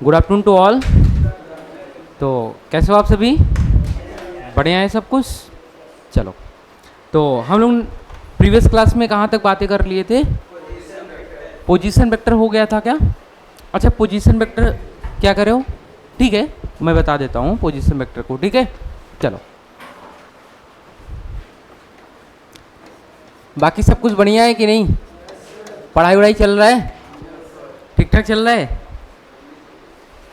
Good afternoon to all. तो कैसे हो आप सभी? बढ़िया है सब कुछ। चलो, तो हम लोग प्रीवियस क्लास में कहाँ तक बातें कर लिए थे? पोजीशन वेक्टर हो गया था क्या? अच्छा, पोजीशन वेक्टर क्या करे हो? ठीक है, मैं बता देता हूँ पोजीशन वेक्टर को। ठीक है, चलो। बाकी सब कुछ बढ़िया है कि नहीं? पढ़ाई वढ़ाई चल रहा है? ठीक ठाक चल रहा है?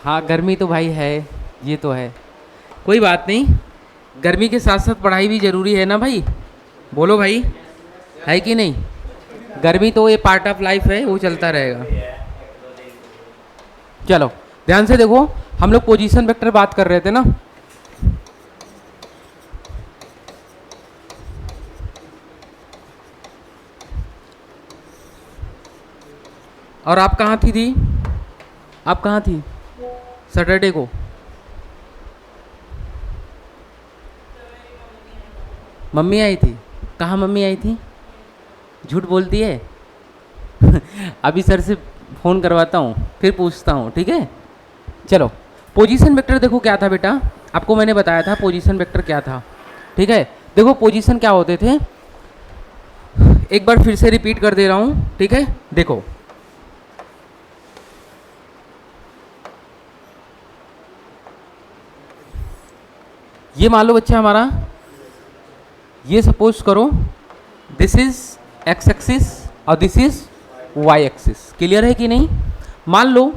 हाँ, गर्मी तो भाई है, ये तो है। कोई बात नहीं, गर्मी के साथ साथ पढ़ाई भी ज़रूरी है ना भाई। बोलो भाई, है कि नहीं? गर्मी तो ये पार्ट ऑफ लाइफ है, वो चलता रहेगा। चलो ध्यान से देखो, हम लोग पोजीशन वेक्टर बात कर रहे थे ना। और आप कहाँ थी? आप कहाँ थी सैटरडे को? मम्मी आई थी? कहाँ मम्मी आई थी? झूठ बोलती है। अभी सर से फ़ोन करवाता हूँ, फिर पूछता हूँ, ठीक है। चलो, पोजीशन वेक्टर देखो क्या था बेटा, आपको मैंने बताया था पोजीशन वेक्टर क्या था। ठीक है, देखो पोजीशन क्या होते थे, एक बार फिर से रिपीट कर दे रहा हूँ। ठीक है, देखो ये मान लो बच्चे हमारा, ये सपोज करो दिस इज एक्स एक्सिस और this is Y axis. Clear है कि नहीं? मान लो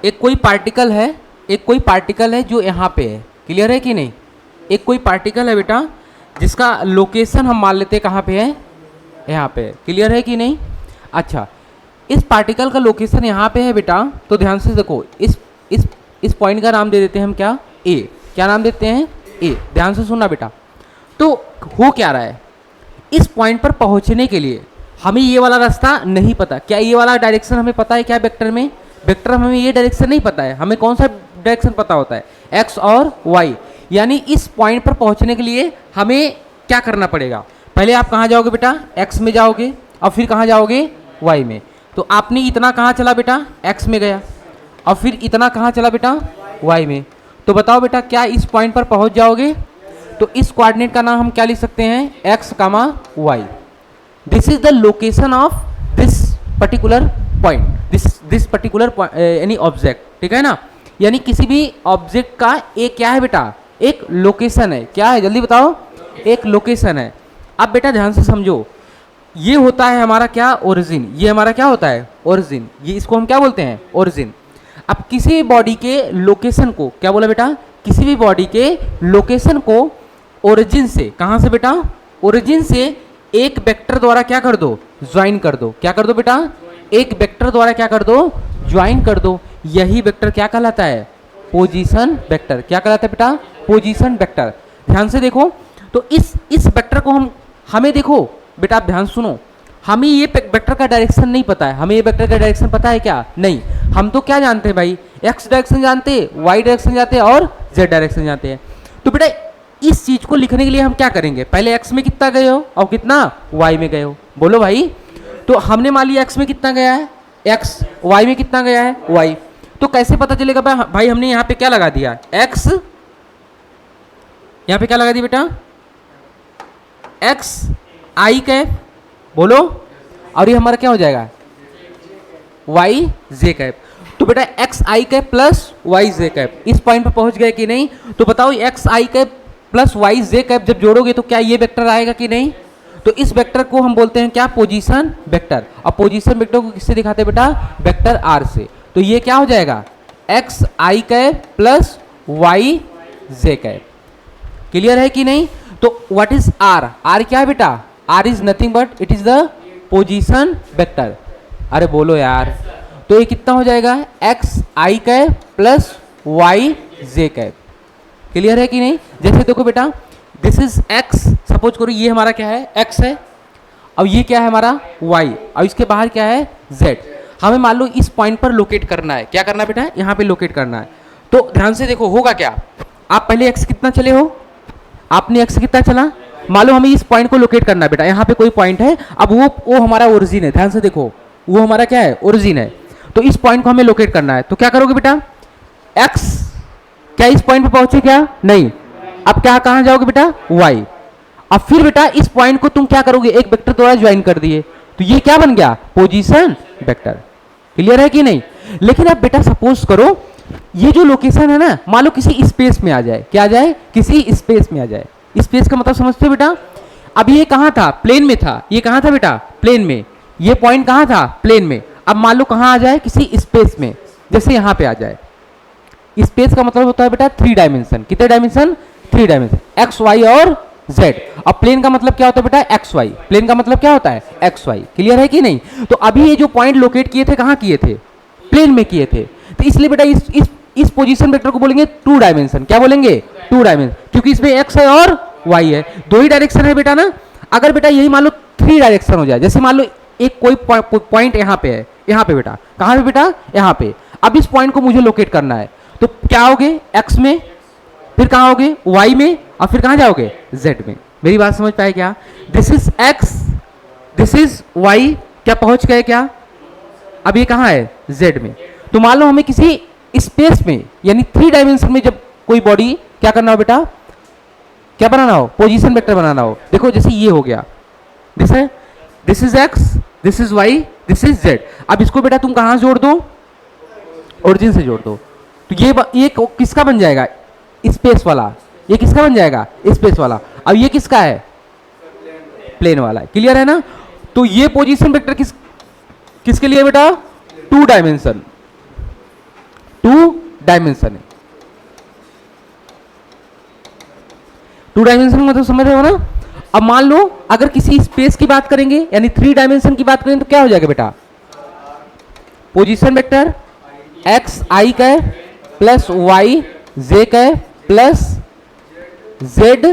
एक कोई पार्टिकल है, एक कोई पार्टिकल है जो यहाँ पे है। क्लियर है कि नहीं? एक कोई पार्टिकल है बेटा जिसका लोकेशन हम मान लेते हैं कहाँ पे है, यहाँ पे है। क्लियर है कि नहीं? अच्छा, इस पार्टिकल का लोकेशन यहाँ पे है बेटा, तो ध्यान से देखो, इस पॉइंट का नाम दे देते हैं हम क्या? ए। क्या नाम देते हैं? ए। ध्यान से सुनना बेटा। तो हो क्या रहा है, इस पॉइंट पर पहुंचने के लिए हमें ये वाला रास्ता नहीं पता। क्या ये वाला डायरेक्शन हमें पता है क्या? वेक्टर में वेक्टर हमें ये डायरेक्शन नहीं पता है। हमें कौन सा डायरेक्शन पता होता है? एक्स और वाई। यानी इस पॉइंट पर पहुंचने के लिए हमें क्या करना पड़ेगा? पहले आप कहाँ जाओगे बेटा? एक्स में जाओगे, और फिर कहाँ जाओगे? वाई में। तो आपने इतना कहाँ चला बेटा? एक्स में गया, और फिर इतना कहाँ चला बेटा? वाई में। तो बताओ बेटा, क्या इस पॉइंट पर पहुंच जाओगे? तो इस कोऑर्डिनेट का नाम हम क्या लिख सकते हैं? X comma Y. This is the location of this particular point, this particular any object. ठीक है ना? यानी किसी भी ऑब्जेक्ट का एक क्या है बेटा? एक लोकेशन है। क्या है? जल्दी बताओ। एक लोकेशन है। अब बेटा ध्यान से समझो, ये होता है हमारा क्या? ओरिजिन। ये हमारा क्या होता है? ओरिजिन। ये इसको हम क्या बोलते हैं? ओरिजिन। अब किसी भी बॉडी के लोकेशन को क्या बोला बेटा? किसी भी बॉडी के लोकेशन को ओरिजिन से, कहाँ से बेटा? ओरिजिन से एक वेक्टर द्वारा क्या कर दो? ज्वाइन कर दो। क्या कर दो बेटा? एक वेक्टर द्वारा क्या कर दो? ज्वाइन कर दो। यही वेक्टर क्या कहलाता है? Position vector. क्या कहलाता है बेटा? Position vector. ध्यान से देखो, तो इस वेक्टर को हमें देखो बेटा, आप ध्यान सुनो, हमें ये वेक्टर का डायरेक्शन नहीं पता है। हमें ये वेक्टर का डायरेक्शन पता है क्या? नहीं। हम तो क्या जानते हैं भाई? एक्स डायरेक्शन जानते हैं, वाई डायरेक्शन जानते हैं, और जेड डायरेक्शन जानते हैं। तो बेटा इस चीज को लिखने के लिए हम क्या करेंगे? पहले एक्स में कितना गए हो और कितना वाई में गए हो? बोलो भाई। तो हमने मान लिया एक्स में कितना गया है एक्स, वाई में कितना गया है वाई। तो कैसे पता चलेगा भाई? हमने यहाँ पे क्या लगा दिया? एक्स। यहाँ पे क्या लगा दिया बेटा? X I cap. बोलो। और ये हमारा क्या हो जाएगा? Y J cap. तो बेटा x I cap plus Y J cap, इस पॉइंट पर पहुंच गए कि नहीं? तो बताओ, x I cap plus Y J cap जब जोड़ोगे तो क्या ये वेक्टर आएगा कि नहीं? तो इस वेक्टर को हम बोलते हैं क्या? Position vector. और पोजीशन वेक्टर को किससे दिखाते हैं बेटा? वेक्टर आर से। तो ये क्या हो जाएगा? X I cap plus Y J cap. Clear है कि नहीं? तो व्हाट इज आर? आर क्या है बेटा? R is nothing but it is the position vector. अरे बोलो यार। तो ये कितना हो जाएगा? X I cap plus Y J cap. Clear है कि नहीं? जैसे देखो बेटा, दिस इज एक्स, सपोज करो ये हमारा क्या है? एक्स है। अब ये क्या है हमारा? वाई। और इसके बाहर क्या है? जेड। हमें मान लो इस पॉइंट पर लोकेट करना है। क्या करना है बेटा? यहाँ पे लोकेट करना है। तो ध्यान से देखो, होगा क्या? आप पहले एक्स कितना चले हो? आपने एक्स कितना चला? मान लो हमें इस पॉइंट को लोकेट करना है बेटा। यहाँ पे कोई पॉइंट है, अब वो हमारा ओरिजिन है। ध्यान से देखो, वो हमारा क्या है? ओरिजिन है। तो इस पॉइंट को हमें लोकेट करना है, तो क्या करोगे बेटा, x क्या इस पॉइंट पे पहुंचे क्या, नहीं, अब क्या कहां जाओगे बेटा, y। अब फिर बेटा इस पॉइंट को तुम क्या करोगे, एक वेक्टर द्वारा ज्वाइन कर दिए, तो ये क्या बन गया, पोजीशन वेक्टर। क्लियर है कि नहीं। लेकिन अब बेटा सपोज करो ये जो लोकेशन है ना, मान लो किसी स्पेस में आ जाए, क्या आ जाए, किसी स्पेस में आ जाए। स्पेस का मतलब समझते हो बेटा, अब ये कहां था, प्लेन में था, ये कहां था बेटा, प्लेन में, ये पॉइंट कहां था, प्लेन में। अब मान लो कहां आ जाए, किसी स्पेस में, जैसे यहां पे आ जाए। स्पेस का मतलब होता है बेटा 3 डायमेंशन, कितने डायमेंशन, 3 डायमेंशन, एक्स वाई और जेड। अब प्लेन का मतलब क्या होता है बेटा, एक्स वाई, प्लेन का मतलब क्या होता है, एक्स वाई। क्लियर है कि नहीं। तो अभी ये जो पॉइंट लोकेट किए थे, कहां किए थे, प्लेन में किए थे, तो इसलिए बेटा इस पोजीशन वेक्टर को बोलेंगे 2 डायमेंशन, क्या बोलेंगे, 2 डायमेंशन, क्योंकि इसमें एक्स है और वाई है, 2 ही डायरेक्शन है बेटा ना। अगर बेटा यही मान लो 3 डायरेक्शन हो जाए, जैसे मान लो एक कोई पॉइंट यहाँ पे है, यहाँ पे बेटा, कहाँ पे बेटा, यहाँ पे। अब इस पॉइंट को मुझे लोकेट करना है, तो क्या होगे, एक्स में, फिर कहाँ होगे, वाई में, और फिर कहाँ जाओगे, जेड में। मेरी बात समझ पाए क्या, this is X, this is Y, क्या पहुंच गए क्या, अब ये कहाँ है, जेड में। तो मान लो हमें किसी स्पेस में, यानी 3 डायमेंशन में जब कोई बॉडी क्या करना हो बेटा, क्या बनाना हो, पोजीशन वेक्टर बनाना हो। देखो जैसे ये हो गया, this is X, this is Y, this is Z. अब इसको बेटा तुम कहां जोड़ दो, ओरिजिन से जोड़ दो, तो ये किसका बन जाएगा, स्पेस वाला, ये किसका बन जाएगा, स्पेस वाला। अब ये किसका है, प्लेन वाला है। क्लियर है ना। तो ये पोजीशन वेक्टर किसके लिए बेटा, 2 डायमेंशन, 2 डायमेंशन है। 2 डायमेंशन मतलब समझ रहे हो ना। अब मान लो अगर किसी स्पेस की बात करेंगे, यानी 3 डायमेंशन की बात करें, तो क्या हो जाएगा बेटा, पोजीशन वेक्टर एक्स आई का प्लस वाई जे का प्लस जेड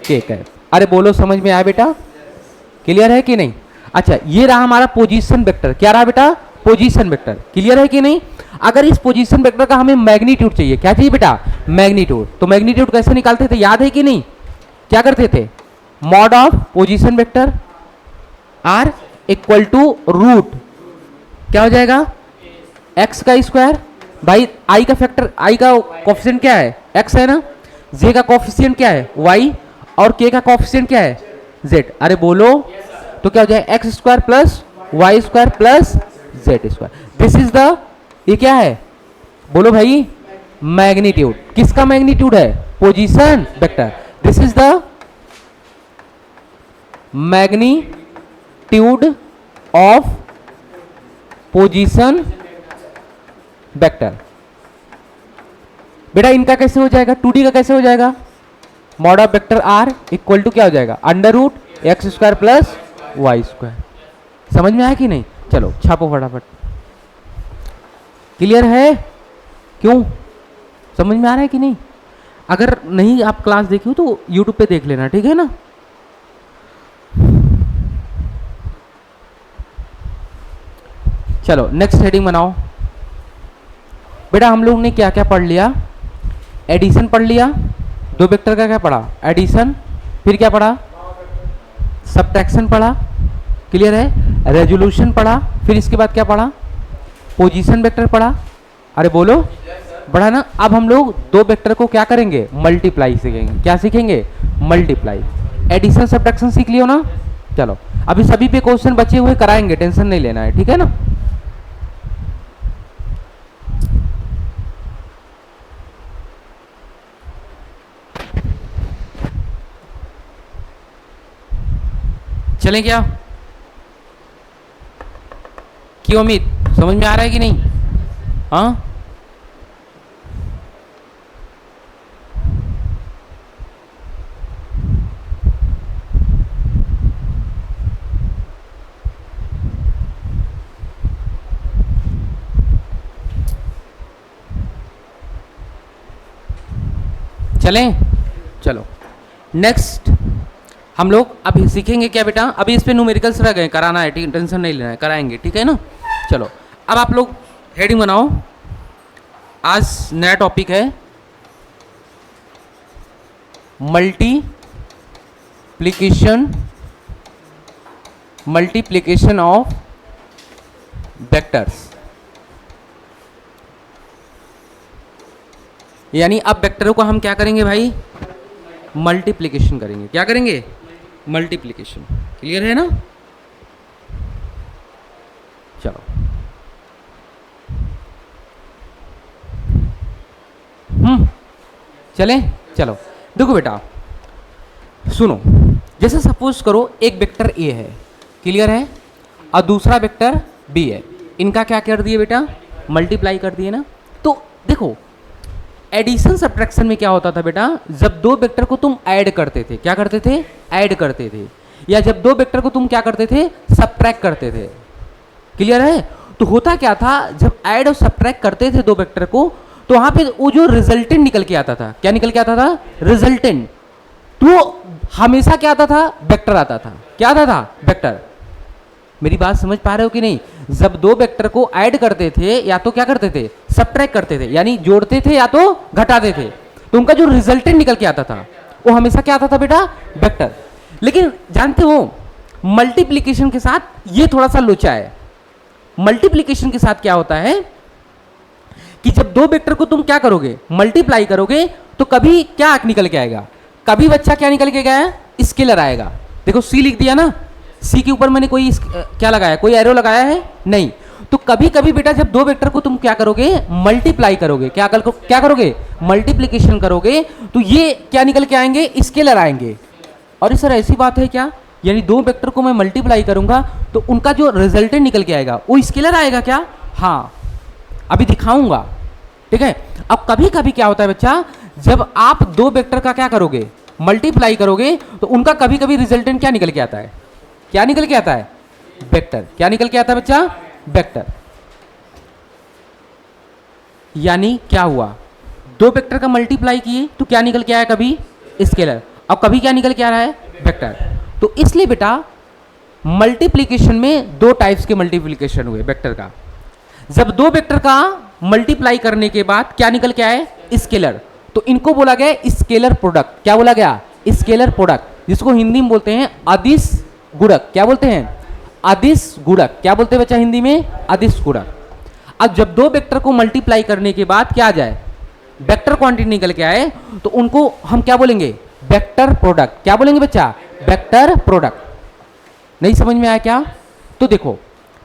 के का। अरे बोलो समझ में आया बेटा, क्लियर है कि नहीं। अच्छा ये रहा हमारा पोजीशन वेक्टर, क्या रहा बेटा, पोजीशन वेक्टर। क्लियर है कि नहीं। अगर इस पोजीशन वेक्टर का हमें मैग्नीट्यूड चाहिए, क्या चाहिए बेटा, मैग्नीट्यूड। तो मैग्नीट्यूड कैसे निकालते थे, याद है कि नहीं, क्या करते थे, mod of position vector R equal to root, क्या हो जाएगा, एक्स का स्क्वायर, भाई आई का फैक्टर, आई का कोफिशिएंट क्या है, एक्स है ना, जे का कोफिशिएंट क्या है, वाई, और के का कोफिशिएंट क्या है, जेड। अरे बोलो, तो क्या हो जाएगा, X square plus Y square plus Z square. This is the, ये क्या है, बोलो भाई, मैग्नीट्यूड। किसका मैग्नीट्यूड है, position vector. This is the magnitude of position vector. बेटा इनका कैसे हो जाएगा, 2D का कैसे हो जाएगा, mod of vector R equal to क्या हो जाएगा, under root X square plus Y square. समझ में आया कि नहीं। चलो छापो फटाफट। क्लियर है, क्यों, समझ में आ रहा है कि नहीं। अगर नहीं आप क्लास देखी हो तो यूट्यूब पे देख लेना, ठीक है ना। चलो नेक्स्ट हेडिंग बनाओ। बेटा हम लोग ने क्या क्या पढ़ लिया, एडिशन पढ़ लिया, 2 वेक्टर का क्या पढ़ा, एडिशन, फिर क्या पढ़ा, सबट्रैक्शन पढ़ा, क्लियर है, रेजोल्यूशन पढ़ा, फिर इसके बाद क्या पढ़ा, पोजीशन वेक्टर पढ़ा। अरे बोलो, पढ़ा ना। अब हम लोग 2 वेक्टर को क्या करेंगे, मल्टीप्लाई सीखेंगे। क्या सीखेंगे, मल्टीप्लाई। एडिशन सबट्रैक्शन सीख लियो ना। चलो अभी सभी पे क्वेश्चन बचे हुए कराएंगे, टेंशन नहीं लेना है, ठीक है ना। चलें क्या, क्यों उम्मीद, समझ में आ रहा है कि नहीं। हाँ चलें। चलो नेक्स्ट हम लोग अभी सीखेंगे क्या बेटा, अभी इस पे न्यूमेरिकल्स रह गए, कराना है, ठीक, टेंशन नहीं लेना है, कराएंगे, ठीक है ना। चलो अब आप लोग हेडिंग बनाओ। आज नया टॉपिक है मल्टीप्लिकेशन ऑफ वेक्टर्स। यानी अब वेक्टरों को हम क्या करेंगे भाई, मल्टीप्लिकेशन करेंगे। क्या करेंगे, मल्टीप्लिकेशन। क्लियर है ना? चलो चले, चलो देखो बेटा सुनो, जैसे सपोज करो एक वेक्टर ए है, क्लियर है, और दूसरा वेक्टर बी है, इनका क्या कर दिए बेटा, मल्टीप्लाई कर दिए ना। तो देखो एडिशन सब्ट्रैक्शन में क्या होता था बेटा, जब दो वेक्टर को तुम ऐड करते थे, क्या करते थे, ऐड करते थे, या जब दो वेक्टर को तुम क्या करते थे, सब्ट्रैक्ट करते थे। क्लियर है? तो होता क्या था, जब ऐड और सब्ट्रैक्ट करते थे दो वेक्टर को, तो वहां पे वो जो रिजल्टेंट निकल के आता था, क्या निकल के आता था, रिजल्टेंट, तो हमेशा क्या आता था, वेक्टर आता था। क्या आता था, वेक्टर। मेरी बात समझ पा रहे हो कि नहीं? जब दो वेक्टर को ऐड करते थे या तो क्या करते थे, सब्ट्रैक्ट करते थे, यानी जोड़ते थे या तो घटाते थे, तो उनका जो रिजल्टेंट निकल के आता था वो हमेशा क्या आता था बेटा, वेक्टर। लेकिन जानते हो मल्टीप्लिकेशन के साथ ये थोड़ा सा लोचा है। मल्टीप्लिकेशन के साथ क्या होता है कि जब दो वेक्टर को तुम क्या करोगे, मल्टीप्लाई करोगे, तो कभी क्या निकल के आएगा, कभी बच्चा क्या निकल के गया, स्केलर आएगा। देखो सी लिख दिया ना, सी के ऊपर मैंने कोई क्या लगाया, कोई एरो लगाया है नहीं। तो कभी कभी बेटा जब दो वेक्टर को तुम क्या करोगे, मल्टीप्लाई करोगे, क्या करोगे, मल्टीप्लिकेशन करोगे, तो ये क्या निकल के आएंगे, स्केलर आएंगे। और सर ऐसी बात है क्या, यानी दो वेक्टर को मैं मल्टीप्लाई करूंगा तो उनका जो रिजल्टेंट निकल के आएगा वो स्केलर आएगा क्या? हाँ, अभी दिखाऊंगा, ठीक है। अब कभी कभी क्या होता है बच्चा, जब आप दो वेक्टर का क्या करोगे, मल्टीप्लाई करोगे, तो उनका कभी कभी रिजल्टेंट क्या निकल के आता है, क्या निकल के आता है, वेक्टर। क्या निकल के आता है बच्चा, वेक्टर। यानी क्या हुआ, दो वेक्टर का मल्टीप्लाई किए तो क्या निकल के आया, कभी स्केलर, अब कभी क्या निकल के आ रहा है, वेक्टर। तो इसलिए बेटा मल्टीप्लिकेशन में दो टाइप्स के मल्टीप्लिकेशन हुए वेक्टर का। जब दो वेक्टर का मल्टीप्लाई करने के बाद क्या निकल के आए, स्केलर, तो इनको बोला गया स्केलर प्रोडक्ट। क्या बोला गया, स्केलर प्रोडक्ट, जिसको हिंदी में बोलते हैं अदिश गुणक। क्या बोलते हैं, अदिश गुणक। क्या बोलते हैं बच्चा हिंदी में, अदिश गुणक। अब जब दो वेक्टर को मल्टीप्लाई करने के बाद क्या आ जाए, वेक्टर क्वांटिटी निकल के आए, तो उनको हम क्या बोलेंगे, वेक्टर प्रोडक्ट। क्या बोलेंगे बच्चा, वेक्टर प्रोडक्ट। नहीं समझ में आया क्या? तो देखो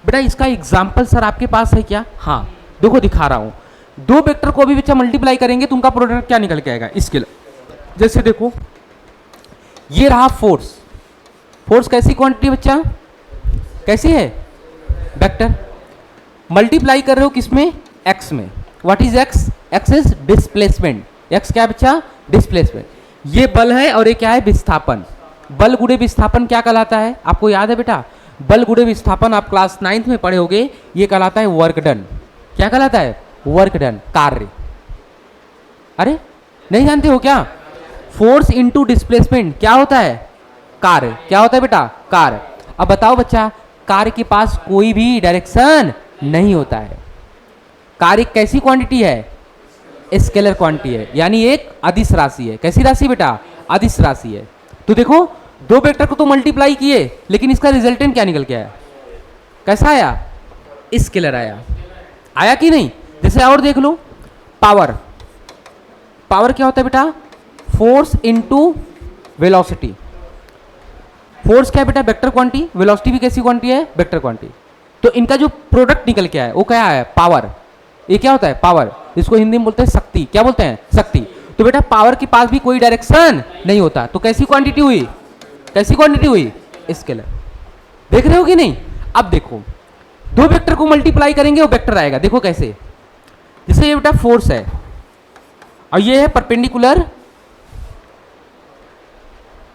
बेटा इसका एग्जाम्पल सर आपके पास है क्या? हाँ देखो दिखा रहा हूं। दो वेक्टर को भी बच्चा मल्टीप्लाई करेंगे तो उनका प्रोडक्ट क्या निकल के आएगा, इसके जैसे देखो ये रहा फोर्स। फोर्स कैसी क्वांटिटी बच्चा, कैसी है, वेक्टर। मल्टीप्लाई कर रहे हो किसमें, एक्स में। What is x, x is displacement. X क्या है बच्चा, डिस्प्लेसमेंट। ये बल है और ये क्या है, विस्थापन। बल गुणे विस्थापन क्या कहलाता है, आपको याद है बेटा, बल गुणे विस्थापन आप क्लास 9th में पढ़े होगे, ये कहलाता है वर्क डन। क्या कहलाता है, वर्क डन, कार्य। अरे नहीं जानते हो क्या, फोर्स इनटू डिस्प्लेसमेंट क्या होता है, कार्य। क्या होता है बेटा, कार्य। अब बताओ बच्चा, कार्य के पास कोई भी डायरेक्शन नहीं होता है। कार्य कैसी क्वांटिटी है, स्केलर क्वांटिटी है, यानी एक अदिश राशि है। कैसी राशि बेटा, अदिश राशि है। तो देखो दो वेक्टर को तो मल्टीप्लाई किए, लेकिन इसका रिजल्टेंट क्या निकल के आया, कैसा आया, स्केलर आया। आया कि नहीं? जैसे और देख लो, पावर। पावर क्या होता है बेटा, फोर्स इनटू वेलोसिटी। फोर्स क्या है बेटा, वेक्टर क्वांटिटी। वेलोसिटी भी कैसी क्वांटिटी है, वेक्टर क्वांटिटी। तो इनका जो प्रोडक्ट निकल के आया वो क्या है, पावर। ये क्या होता है, पावर। इसको हिंदी में बोलते हैं शक्ति। क्या बोलते हैं, शक्ति। तो बेटा पावर के पास भी कोई डायरेक्शन नहीं होता, तो कैसी क्वांटिटी हुई, कैसी क्वांटिटी हुई, स्केलर। देख रहे हो कि नहीं? अब देखो दो वेक्टर को मल्टीप्लाई करेंगे वो वेक्टर आएगा। देखो कैसे, जैसे ये बेटा फोर्स है और ये है परपेंडिकुलर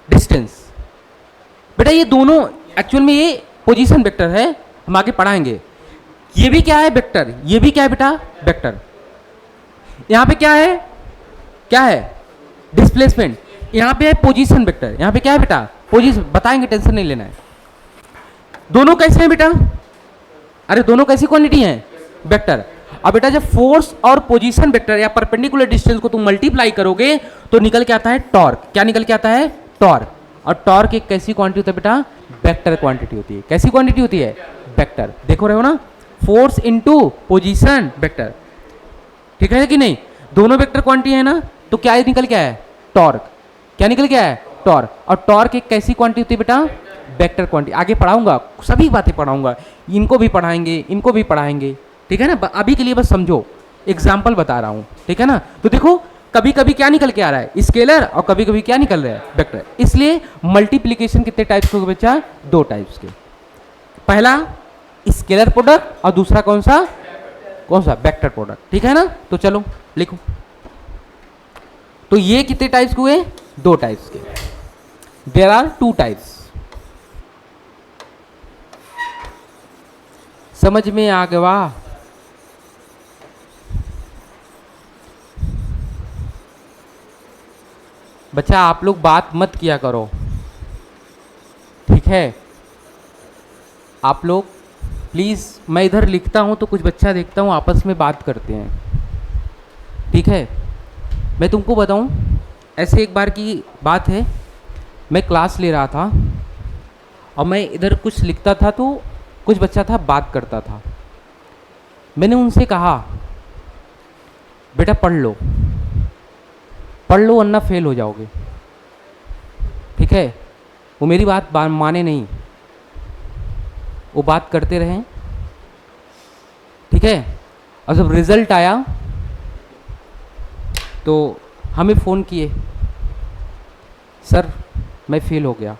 डिस्टेंस। बेटा ये दोनों एक्चुअल में ये पोजीशन वेक्टर है, हम आगे पढ़ाएंगे। ये भी क्या है, वेक्टर। ये भी क्या है बेटा, वेक्टर। यहां पे क्या है, क्या है, डिस्प्लेसमेंट। यहां पे है पोजीशन वेक्टर। यहां पे क्या है बेटा, पोजीशन। बताएंगे, टेंशन नहीं लेना है। दोनों कैसे हैं बेटा, अरे दोनों कैसी क्वांटिटी हैं, वेक्टर। अब बेटा जब फोर्स और पोजीशन वेक्टर या परपेंडिकुलर डिस्टेंस को तुम मल्टीप्लाई करोगे तो निकल के आता है टॉर्क। क्या निकल के आता है, टॉर्क। और टॉर्क एक कैसी क्वांटिटी होती है बेटा, वेक्टर क्वांटिटी होती है। कैसी क्वांटिटी होती है, वेक्टर। देखो रहे हो ना, फोर्स इनटू पोजीशन वेक्टर, ठीक है कि नहीं। दोनों वेक्टर क्वांटिटी है ना, तो क्या निकल के आया? टॉर्क। क्या निकल के आया? टॉर्क। और टॉर्क एक कैसी क्वांटिटी होती है बेटा? Vector quantity. आगे पढ़ाऊंगा, सभी बातें पढ़ाऊंगा, इनको भी पढ़ाएंगे, इनको भी पढ़ाएंगे, ठीक है ना। अभी के लिए बस समझो, एग्जाम्पल बता रहा हूँ, ठीक है ना। तो देखो कभी कभी क्या निकल के आ रहा है? स्केलर, और कभी कभी क्या निकल रहा है? वेक्टर। इसलिए मल्टीप्लीकेशन कितने टाइप्स के बच्चा? 2 टाइप्स के। पहला स्केलर प्रोडक्ट और दूसरा कौन सा? वेक्टर प्रोडक्ट, ठीक है ना। तो चलो लिखो। तो ये कितने टाइप्स के हुए? 2 टाइप्स के। There are 2 types. समझ में आ गया? बच्चा आप लोग बात मत किया करो, ठीक है। आप लोग प्लीज़, मैं इधर लिखता हूँ तो कुछ बच्चा देखता हूँ आपस में बात करते हैं, ठीक है। मैं तुमको बताऊँ, ऐसे एक बार की बात है, मैं क्लास ले रहा था और मैं इधर कुछ लिखता था तो कुछ बच्चा था बात करता था। मैंने उनसे कहा बेटा पढ़ लो वरना फेल हो जाओगे, ठीक है। वो मेरी बात माने नहीं, वो बात करते रहे, ठीक है। और जब रिजल्ट आया तो हमें फ़ोन किए, सर मैं फेल हो गया।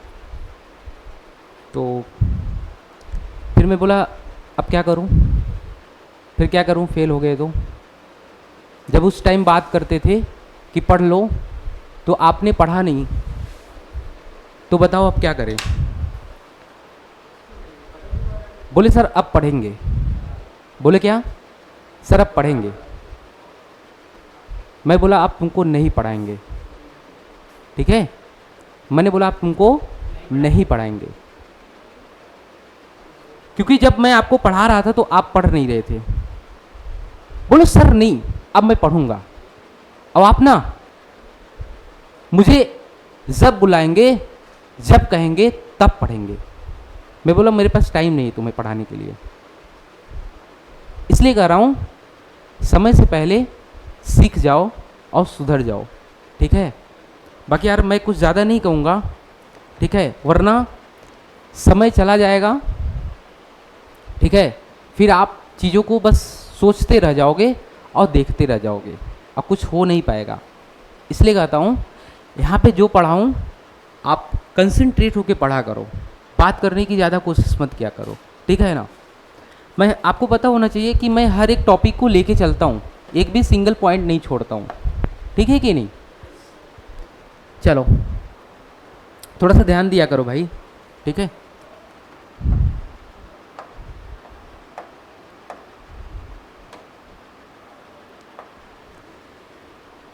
तो फिर मैं बोला अब क्या करूं? फिर क्या करूं, फेल हो गए तो। जब उस टाइम बात करते थे कि पढ़ लो तो आपने पढ़ा नहीं, तो बताओ अब क्या करें? बोले सर अब पढ़ेंगे। बोले क्या? सर अब पढ़ेंगे। मैं बोला आप तुमको नहीं पढ़ाएंगे, ठीक है। मैंने बोला आप तुमको नहीं पढ़ाएंगे, क्योंकि जब मैं आपको पढ़ा रहा था तो आप पढ़ नहीं रहे थे। बोलो सर नहीं, अब मैं पढ़ूंगा। अब आप ना मुझे जब बुलाएंगे, जब कहेंगे तब पढ़ेंगे। मैं बोला मेरे पास टाइम नहीं तुम्हें पढ़ाने के लिए, इसलिए कह रहा हूं समय से पहले सीख जाओ और सुधर जाओ, ठीक है। बाकी यार मैं कुछ ज़्यादा नहीं कहूँगा, ठीक है, वरना समय चला जाएगा, ठीक है। फिर आप चीज़ों को बस सोचते रह जाओगे और देखते रह जाओगे और कुछ हो नहीं पाएगा। इसलिए कहता हूँ यहाँ पे जो पढ़ाऊँ आप कंसंट्रेट होके पढ़ा करो, बात करने की ज़्यादा कोशिश मत किया करो, ठीक है ना। मैं आपको पता होना चाहिए कि मैं हर एक टॉपिक को लेके चलता हूँ, एक भी सिंगल पॉइंट नहीं छोड़ता हूँ, ठीक है कि नहीं। चलो थोड़ा सा ध्यान दिया करो भाई, ठीक है।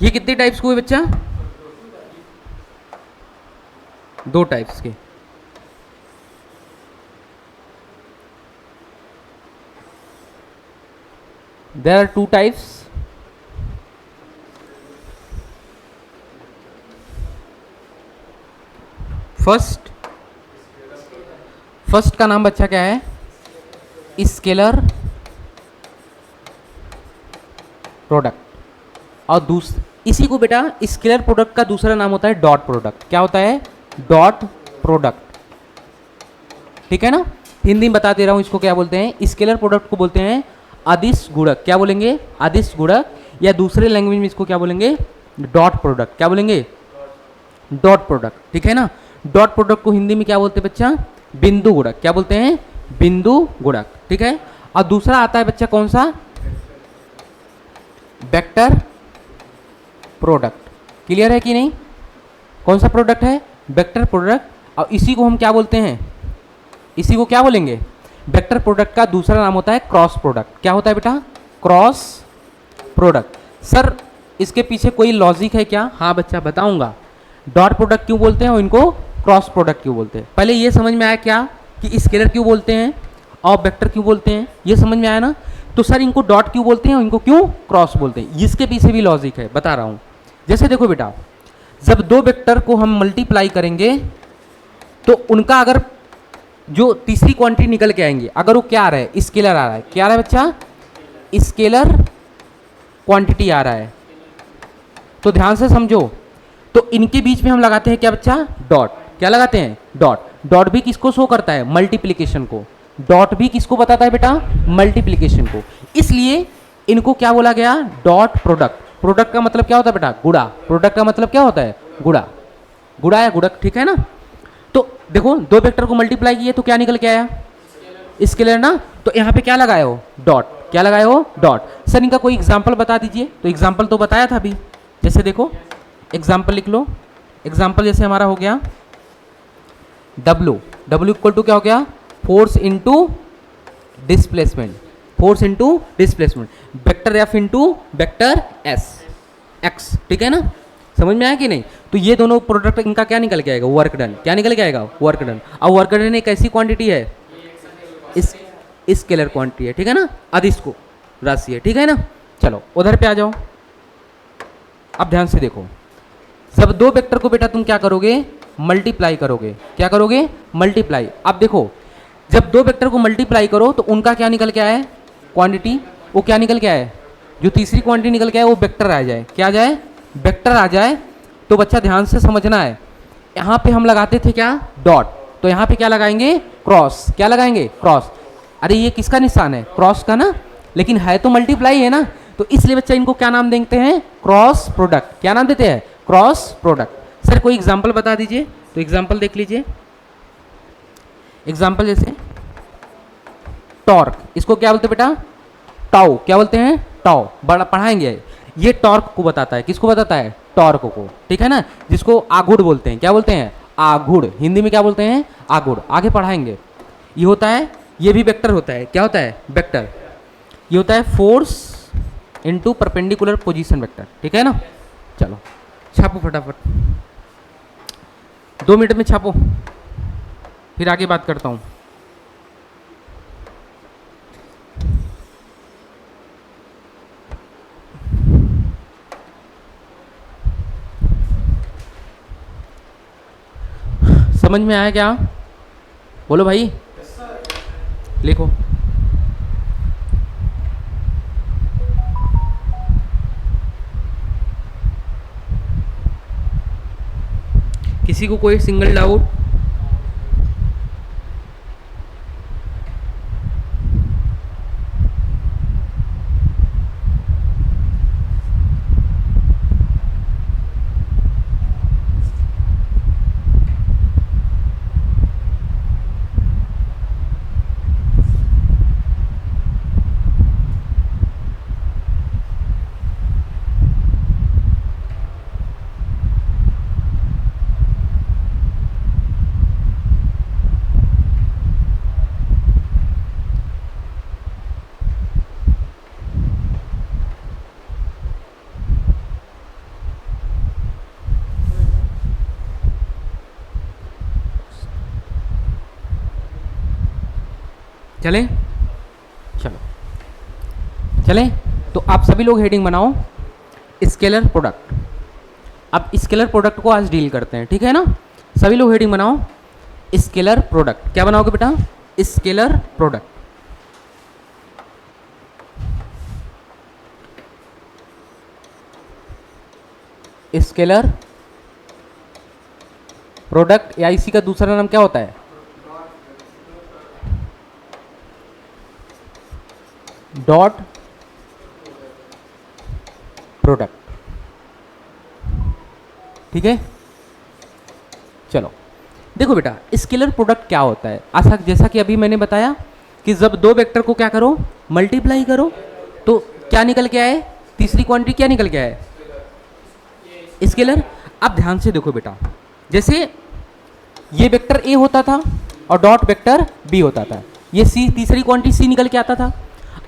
ये कितने टाइप्स के हुए बच्चा? 2 टाइप्स के। There are 2 types. फर्स्ट का नाम बच्चा क्या है? Scalar product. और इसी को बेटा स्केलर प्रोडक्ट का दूसरा नाम होता है डॉट प्रोडक्ट। क्या होता है? डॉट प्रोडक्ट, ठीक है ना। हिंदी में बता दे रहा हूं इसको क्या बोलते हैं। स्केलर प्रोडक्ट को बोलते हैं अदिश गुणक। क्या बोलेंगे? अदिश गुणक। या दूसरे लैंग्वेज में इसको क्या बोलेंगे? Dot product. क्या बोलेंगे? डॉट प्रोडक्ट, ठीक है ना। डॉट प्रोडक्ट को हिंदी में क्या बोलते हैं बच्चा? बिंदु गुणक। क्या बोलते हैं? बिंदु गुणक, ठीक है। और दूसरा आता है बच्चा कौन सा? Vector product. क्लियर है कि नहीं? कौन सा प्रोडक्ट है? Vector product. और इसी को हम क्या बोलते हैं? इसी को क्या बोलेंगे? वेक्टर प्रोडक्ट का दूसरा नाम होता है क्रॉस प्रोडक्ट। क्या होता है बेटा? Cross product. सर इसके पीछे कोई लॉजिक है क्या? हाँ बच्चा बताऊंगा। डॉट प्रोडक्ट क्यों बोलते हैं और इनको क्रॉस प्रोडक्ट क्यों बोलते हैं? पहले ये समझ में आया क्या कि स्केलर क्यों बोलते हैं और वेक्टर क्यों बोलते हैं? ये समझ में आया ना। तो सर इनको डॉट क्यों बोलते हैं और इनको क्यों क्रॉस बोलते हैं? इसके पीछे भी लॉजिक है, बता रहा हूँ। जैसे देखो बेटा, जब 2 वेक्टर को हम मल्टीप्लाई करेंगे तो उनका अगर जो तीसरी क्वांटिटी निकल के आएंगे, अगर वो क्या आ रहा है? स्केलर आ रहा है। क्या आ रहा है बच्चा? स्केलर क्वांटिटी आ रहा है। तो ध्यान से समझो, तो इनके बीच में हम लगाते हैं क्या बच्चा, डॉट। क्या लगाते हैं, डॉट। डॉट भी किसको शो करता है, मल्टीप्लिकेशन को। डॉट भी किसको बताता है बेटा, मल्टीप्लिकेशन को। इसलिए इनको क्या बोला गया, डॉट प्रोडक्ट। प्रोडक्ट का मतलब क्या होता है बेटा, गुड़ा। प्रोडक्ट का मतलब क्या होता है, गुड़ा। गुड़ा या गुड़क, ठीक है ना। तो देखो दो वेक्टर को मल्टीप्लाई किए तो क्या निकल के आया, स्केलर ना। तो यहाँ पे क्या लगाए हो, डॉट। क्या लगाए हो, डॉट। सर इनका कोई एग्जाम्पल बता दीजिए। तो एग्जाम्पल तो बताया था अभी, जैसे देखो एग्जाम्पल लिख लो। एग्जाम्पल जैसे हमारा हो गया W। W इक्वल टू क्या हो गया, force into displacement. Force into displacement, vector F into vector S X, ठीक है ना। समझ में आया कि नहीं। तो ये दोनों प्रोडक्ट इनका क्या निकल के आएगा, वर्क डन। क्या निकल के आएगा, वर्क डन। अब वर्क डन एक ऐसी क्वांटिटी है, इस स्केलर क्वांटिटी है, ठीक है ना, अदिश को राशि है, ठीक है ना। चलो उधर पे आ जाओ। अब ध्यान से देखो, सब दो वेक्टर को बेटा तुम क्या करोगे, मल्टीप्लाई करोगे। क्या करोगे, मल्टीप्लाई। अब देखो जब दो वेक्टर को मल्टीप्लाई करो तो उनका क्या निकल के आए, क्वांटिटी। वो क्या निकल के आए, जो तीसरी क्वांटिटी निकल के आए वो वेक्टर आ जाए। क्या आ जाए, वेक्टर आ जाए। तो बच्चा ध्यान से समझना है, यहाँ पे हम लगाते थे क्या, डॉट। तो यहाँ पे क्या लगाएंगे, क्रॉस। क्या लगाएंगे, क्रॉस। अरे ये किसका निशान है, क्रॉस का ना, लेकिन है तो मल्टीप्लाई है ना। तो इसलिए बच्चा इनको क्या नाम देते हैं, क्रॉस प्रोडक्ट। क्या नाम देते हैं, क्रॉस प्रोडक्ट। सर कोई एग्जाम्पल बता दीजिए। तो एग्जाम्पल देख लीजिए। एग्जाम्पल जैसे टॉर्क, इसको क्या बोलते हैं बेटा, टाउ। क्या बोलते हैं, टाउ। बड़ा पढ़ाएंगे। ये टॉर्क को बताता है, किसको बताता है, टॉर्क को, ठीक है ना। जिसको आघुड़ बोलते हैं। क्या बोलते हैं, आघुड़। हिंदी में क्या बोलते हैं, आघुड़। आगे पढ़ाएंगे। ये होता है, ये भी वेक्टर होता है। क्या होता है, वेक्टर। ये होता है force into perpendicular position vector, ठीक है ना। चलो छापो फटाफट, 2 मिनट में छापो, फिर आगे बात करता हूँ। समझ में आया क्या, बोलो भाई। लिखो। किसी को कोई सिंगल डाउट, चले। चलो चले। तो आप सभी लोग हेडिंग बनाओ, स्केलर प्रोडक्ट। अब स्केलर प्रोडक्ट को आज डील करते हैं, ठीक है ना। सभी लोग हेडिंग बनाओ, स्केलर प्रोडक्ट। क्या बनाओगे बेटा, स्केलर प्रोडक्ट। स्केलर प्रोडक्ट, या इसी का दूसरा नाम क्या होता है, डॉट प्रोडक्ट, ठीक है। चलो देखो बेटा, स्केलर प्रोडक्ट क्या होता है। ऐसा जैसा कि अभी मैंने बताया कि जब दो वेक्टर को क्या करो, मल्टीप्लाई करो, तो क्या निकल के आए, तीसरी क्वांटिटी क्या निकल के आए, स्केलर। अब ध्यान से देखो बेटा, जैसे ये वेक्टर ए होता था और डॉट वेक्टर बी होता था, ये सी, तीसरी क्वांटिटी सी निकल के आता था।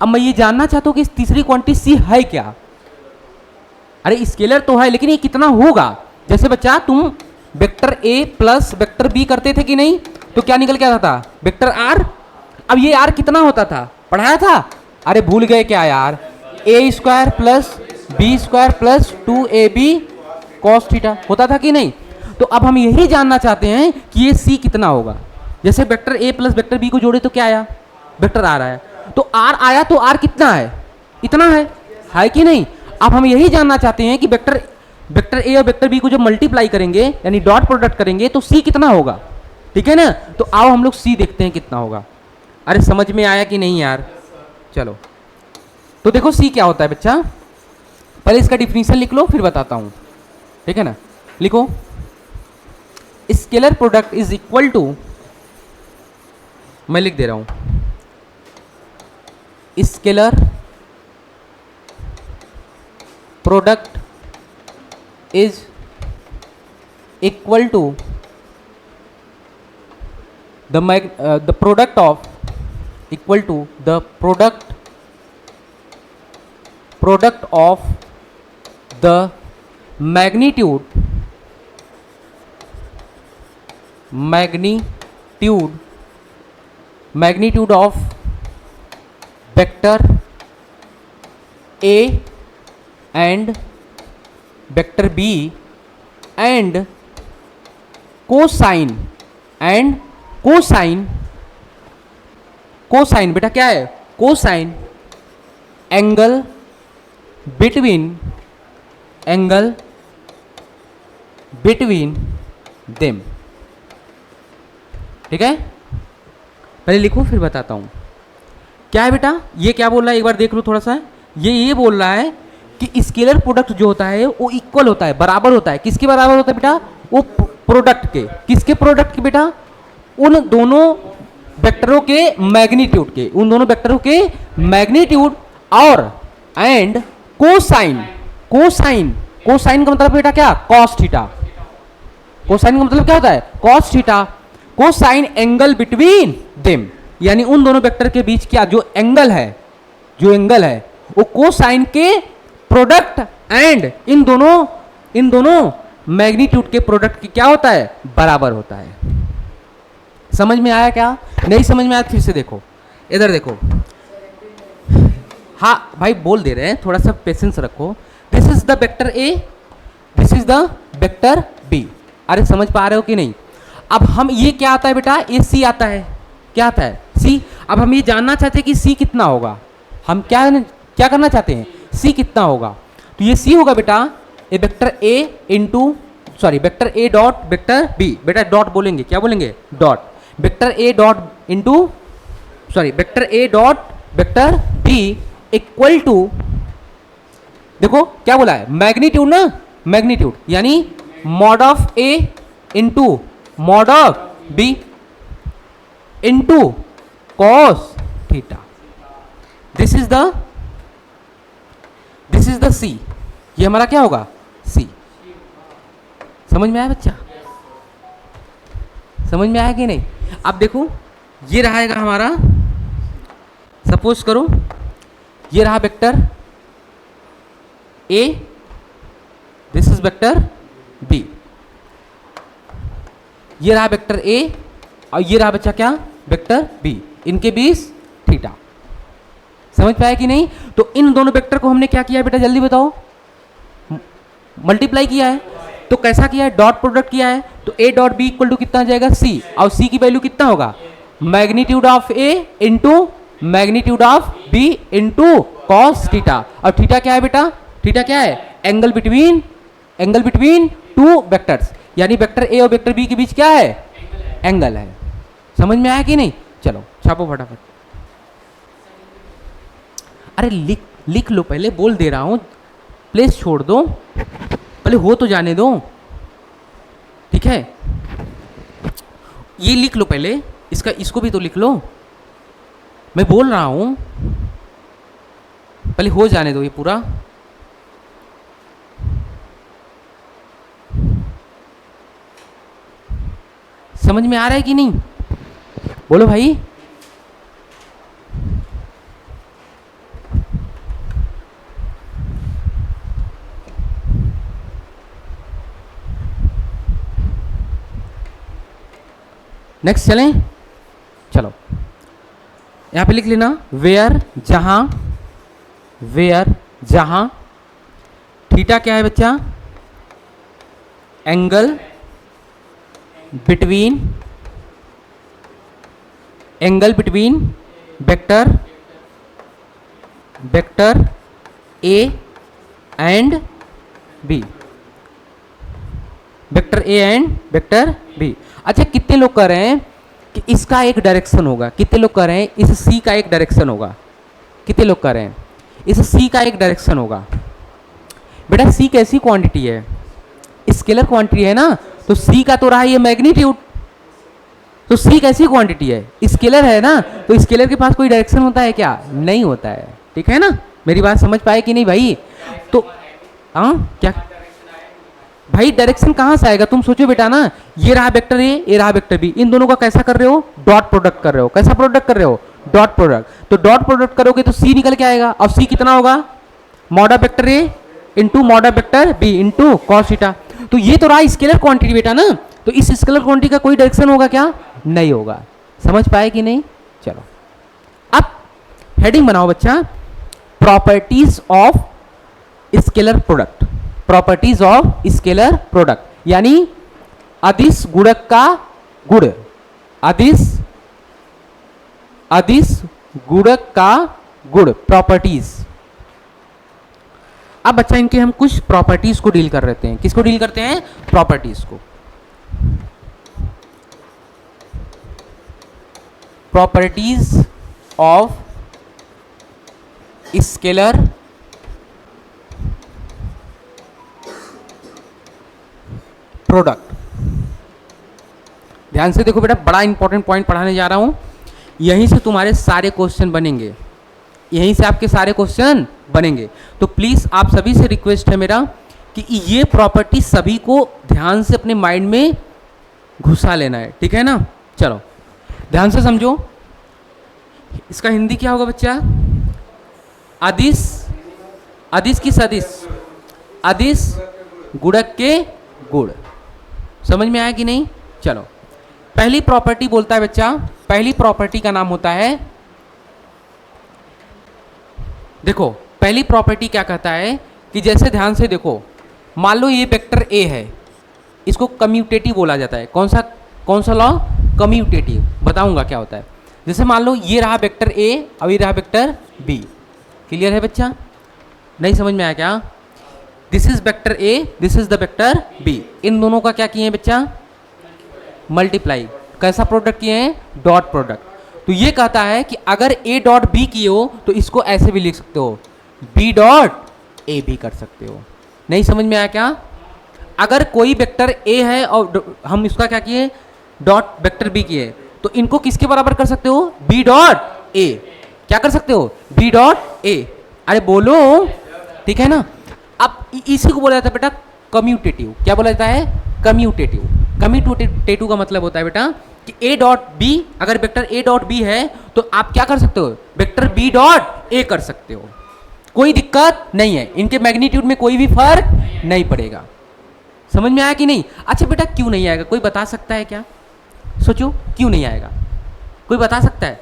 अब मैं ये जानना चाहता हूँ कि इस तीसरी क्वांटिटी सी है क्या। अरे स्केलर तो है, लेकिन ये कितना होगा। जैसे बच्चा तुम vector A plus vector B करते थे कि नहीं, तो क्या निकल के आता था, वेक्टर आर। अब ये आर कितना होता था, पढ़ाया था। अरे भूल गए क्या यार, A square plus B square plus 2ab cos theta होता था कि नहीं। तो अब हम यही जानना चाहते हैं कि ये सी कितना होगा। जैसे vector A plus vector B को जोड़े तो क्या आया, वेक्टर आर आया। तो आर आया तो आर कितना है, इतना है कि नहीं। अब हम यही जानना चाहते हैं कि वेक्टर वेक्टर ए और वेक्टर बी को जब मल्टीप्लाई करेंगे यानी डॉट प्रोडक्ट करेंगे तो सी कितना होगा, ठीक है ना। तो आओ हम लोग सी देखते हैं कितना होगा। अरे समझ में आया कि नहीं यार, चलो तो देखो सी क्या होता है बच्चा, पहले इसका डिफिनीशन लिख लो फिर बताता हूं, ठीक है ना। लिखो scalar product is equal to, मैं लिख दे रहा हूं, scalar product is equal to the product of equal to the product of the magnitude of vector A and vector B and cosine बेटा क्या है, कोसाइन एंगल बिटवीन देम, ठीक है। पहले लिखो फिर बताता हूं क्या है बेटा। ये क्या बोल रहा है एक बार देख लो थोड़ा सा। ये बोल रहा है कि स्केलर प्रोडक्ट जो होता है वो इक्वल होता है, बराबर होता है। किसके बराबर होता है बेटा, वो प्रोडक्ट के, किसके प्रोडक्ट के बेटा, उन दोनों वेक्टरों के मैग्नीट्यूड के, उन दोनों वेक्टरों के मैग्नीट्यूड और एंड कोसाइन का मतलब बेटा क्या, कॉस थीटा। कोसाइन का मतलब क्या होता है, cos theta. Cosine angle between them, यानी उन दोनों वेक्टर के बीच क्या जो एंगल है वो कोसाइन के प्रोडक्ट एंड इन दोनों मैग्नीट्यूड के प्रोडक्ट की क्या होता है, बराबर होता है। समझ में आया क्या, नहीं समझ में आया फिर से देखो, इधर देखो। हाँ भाई बोल दे रहे हैं, थोड़ा सा पेशेंस रखो। This is the vector A, this is the vector B. अरे समझ पा रहे हो कि नहीं। अब हम ये क्या आता है बेटा, ये सी आता है, क्या आता है, सी। अब हम ये जानना चाहते हैं कि सी कितना होगा। हम क्या करना चाहते हैं, सी कितना होगा। तो ये सी होगा बेटा A vector A into vector A dot vector B. बेटा डॉट बोलेंगे, क्या बोलेंगे, dot. Vector A dot into vector A dot vector B equal to, देखो क्या बोला है, मैग्नीट्यूड ना, मैग्नीट्यूड यानी mod of A into mod of B into cos theta. This is the C. ये हमारा क्या होगा, सी। समझ में आया बच्चा, समझ में आया कि नहीं। अब देखो ये रहेगा हमारा, सपोज करो ये रहा vector A, this is vector B. ये रहा वेक्टर ए और ये रहा बच्चा क्या, वेक्टर बी। इनके बीच थीटा। समझ पाया कि नहीं। तो इन दोनों वेक्टर को हमने क्या किया बेटा, जल्दी बताओ, मल्टीप्लाई किया है। तो कैसा किया है, डॉट प्रोडक्ट किया है। तो A dot B equal to कितना आ जाएगा, सी। और सी की वैल्यू कितना होगा, magnitude of A into magnitude of B into cos theta. और थीटा क्या है बेटा, थीटा क्या है, एंगल बिटवीन टू वेक्टर्स, यानी वेक्टर ए और वेक्टर बी के बीच क्या है, एंगल है। समझ में आया कि नहीं। चलो छापो फटाफट। अरे लिख लो, पहले बोल दे रहा हूं, प्लेस छोड़ दो, पहले हो तो जाने दो, ठीक है। ये लिख लो पहले, इसको भी तो लिख लो। मैं बोल रहा हूं, पहले हो जाने दो ये पूरा। समझ में आ रहा है कि नहीं, बोलो भाई। नेक्स्ट चलें, चलो यहां पे लिख लेना, वेयर जहां थीटा क्या है बच्चा, angle between vector A and B. Vector A and vector B. अच्छा कितने लोग कह रहे हैं कि इसका एक डायरेक्शन होगा, कितने लोग कह रहे हैं इस सी का एक डायरेक्शन होगा, कितने लोग कह रहे हैं इस सी का एक डायरेक्शन होगा। बेटा सी कैसी क्वांटिटी है, स्केलर क्वांटिटी है ना, तो सी का तो रहा ये मैग्नीट्यूड, तो सी कैसी क्वांटिटी है, स्केलर है ना, तो स्केलर के पास कोई डायरेक्शन होता है क्या, नहीं होता है, ठीक है ना। मेरी बात समझ पाए कि नहीं भाई। तो हाँ क्या भाई डायरेक्शन कहाँ से आएगा, तुम सोचो बेटा ना, ये रहा वेक्टर ए, ये रहा वेक्टर बी, इन दोनों का कैसा कर रहे हो, डॉट प्रोडक्ट कर रहे हो, कैसा प्रोडक्ट कर रहे हो, डॉट प्रोडक्ट। तो डॉट प्रोडक्ट करोगे तो सी निकल के आएगा, और सी कितना होगा, mod of vector A into mod of vector B into cos theta. तो ये तो रहा स्केलर क्वांटिटी बेटा ना, तो इस स्केलर क्वांटिटी का कोई डायरेक्शन होगा क्या, नहीं होगा। समझ पाए कि नहीं। चलो अब हेडिंग बनाओ बच्चा, properties of scalar product, properties of scalar product, यानी अदिश गुणक का गुण, अदिश गुणक का गुण, प्रॉपर्टीज। अब बच्चा इनके हम कुछ प्रॉपर्टीज को डील कर रहे हैं, किसको डील करते हैं, प्रॉपर्टीज को। Properties of scalar product. ध्यान से देखो बेटा, बड़ा इंपॉर्टेंट पॉइंट पढ़ाने जा रहा हूं, यहीं से तुम्हारे सारे क्वेश्चन बनेंगे, यहीं से आपके सारे क्वेश्चन बनेंगे। तो प्लीज आप सभी से रिक्वेस्ट है मेरा कि ये प्रॉपर्टी सभी को ध्यान से अपने माइंड में घुसा लेना है, ठीक है ना। चलो ध्यान से समझो, इसका हिंदी क्या होगा बच्चा, अदिश, अदिश की सदिश, अदिश गुणक के गुण। समझ में आया कि नहीं। चलो पहली प्रॉपर्टी बोलता है बच्चा, पहली प्रॉपर्टी का नाम होता है, देखो पहली प्रॉपर्टी क्या कहता है कि जैसे ध्यान से देखो, मान लो ये वेक्टर ए है, इसको कम्यूटेटिव बोला जाता है। कौन सा लॉ, कम्यूटेटिव, बताऊंगा क्या होता है। जैसे मान लो ये रहा वेक्टर ए और ये रहा वेक्टर बी, क्लियर है बच्चा, नहीं समझ में आया क्या, this is vector A, this is the vector B, इन दोनों का क्या किए हैं बच्चा, मल्टीप्लाई, कैसा प्रोडक्ट किए हैं, डॉट प्रोडक्ट। तो ये कहता है कि अगर ए डॉट बी किए हो तो इसको ऐसे भी लिख सकते हो, बी डॉट ए भी कर सकते हो। नहीं समझ में आया क्या, अगर कोई वेक्टर ए है और हम इसका क्या किए, डॉट वेक्टर बी किए, तो इनको किसके बराबर कर सकते हो, बी डॉट ए, क्या कर सकते हो, बी डॉट ए। अरे बोलो, ठीक है ना। अब इसी को बोला जाता है बेटा कम्यूटेटिव, क्या बोला जाता है, कम्यूटेटिव। कम्यूटेटिव का मतलब होता है बेटा कि ए डॉट बी, अगर वेक्टर ए डॉट बी है तो आप क्या कर सकते हो, वेक्टर बी डॉट ए कर सकते हो, कोई दिक्कत नहीं है, इनके मैग्नीट्यूड में कोई भी फर्क नहीं पड़ेगा। समझ में आया कि नहीं। अच्छा बेटा क्यों नहीं आएगा, कोई बता सकता है क्या, सोचो क्यों नहीं आएगा, कोई बता सकता है।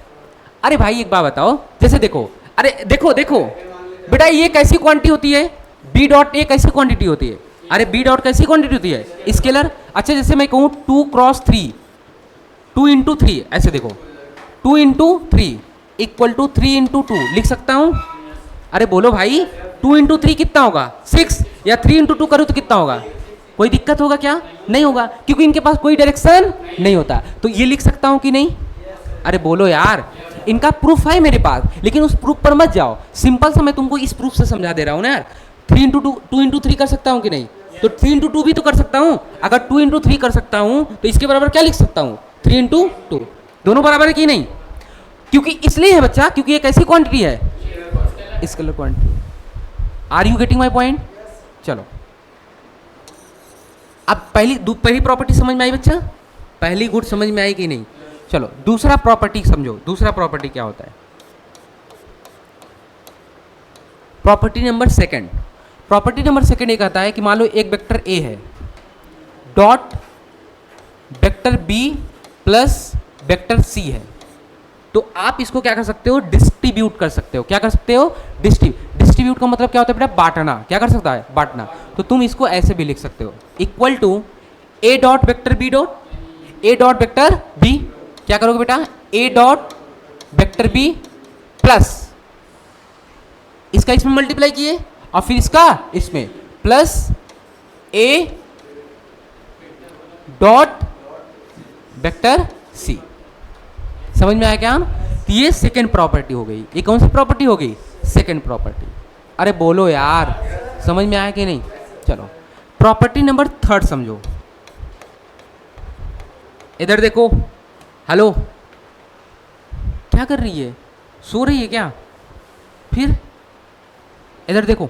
अरे भाई एक बात बताओ, जैसे देखो, अरे देखो देखो बेटा, ये कैसी क्वांटिटी होती है, बी डॉट ए कैसी क्वांटिटी होती है, अरे बी डॉट कैसी क्वांटिटी होती है, स्केलर। अच्छा जैसे मैं कहूँ 2 क्रॉस 3, 2 इंटू 3, ऐसे देखो 2 इंटू 3 इक्वल टू 3 इंटू 2 लिख सकता हूँ। अरे बोलो भाई 2 इंटू 3 कितना होगा 6, या 3 इंटू 2 करूँ तो कितना होगा, कोई दिक्कत होगा क्या, नहीं होगा, क्योंकि इनके पास कोई डायरेक्शन नहीं होता। तो ये लिख सकता हूँ कि नहीं, अरे बोलो यार, इनका प्रूफ है मेरे पास, लेकिन उस प्रूफ पर मत जाओ, सिंपल सा मैं तुमको इस प्रूफ से समझा दे रहा हूँ ना यार। 3 इंटू 2 इंटू 3 कर सकता हूँ कि नहीं, तो 3 इंटू 2 भी तो कर सकता हूँ। अगर 2 इंटू 3 कर सकता हूँ तो इसके बराबर क्या लिख सकता हूँ, 3 इंटू 2, दोनों बराबर है कि नहीं, क्योंकि इसलिए है बच्चा, क्योंकि एक ऐसी क्वांटिटी है, scalar quantity. Are you getting my point. चलो अब पहली प्रॉपर्टी समझ में आई बच्चा, पहली गुड समझ में आई कि नहीं। चलो दूसरा प्रॉपर्टी समझो, दूसरा प्रॉपर्टी क्या होता है, property number second. Property number second ये कहता है कि मान लो एक वेक्टर ए है, dot vector B plus vector C है, तो आप इसको क्या कर सकते हो, डिस्ट्रीब्यूट कर सकते हो। क्या कर सकते हो, डिस्ट्रीब्यूट का मतलब क्या होता है बेटा, बांटना। क्या कर सकता है, बांटना। तो तुम इसको ऐसे भी लिख सकते हो, equal to A dot vector B dot, A dot vector B, क्या करोगे बेटा, A dot vector B plus इसका इसमें मल्टीप्लाई किए और फिर इसका इसमें, plus A dot vector C. समझ में आया क्या? तो ये सेकेंड प्रॉपर्टी हो गई। ये कौन सी प्रॉपर्टी हो गई? Second property. अरे बोलो यार, समझ में आया कि नहीं? चलो प्रॉपर्टी नंबर थर्ड समझो। इधर देखो, हेलो, क्या कर रही है? सो रही है क्या? फिर इधर देखो,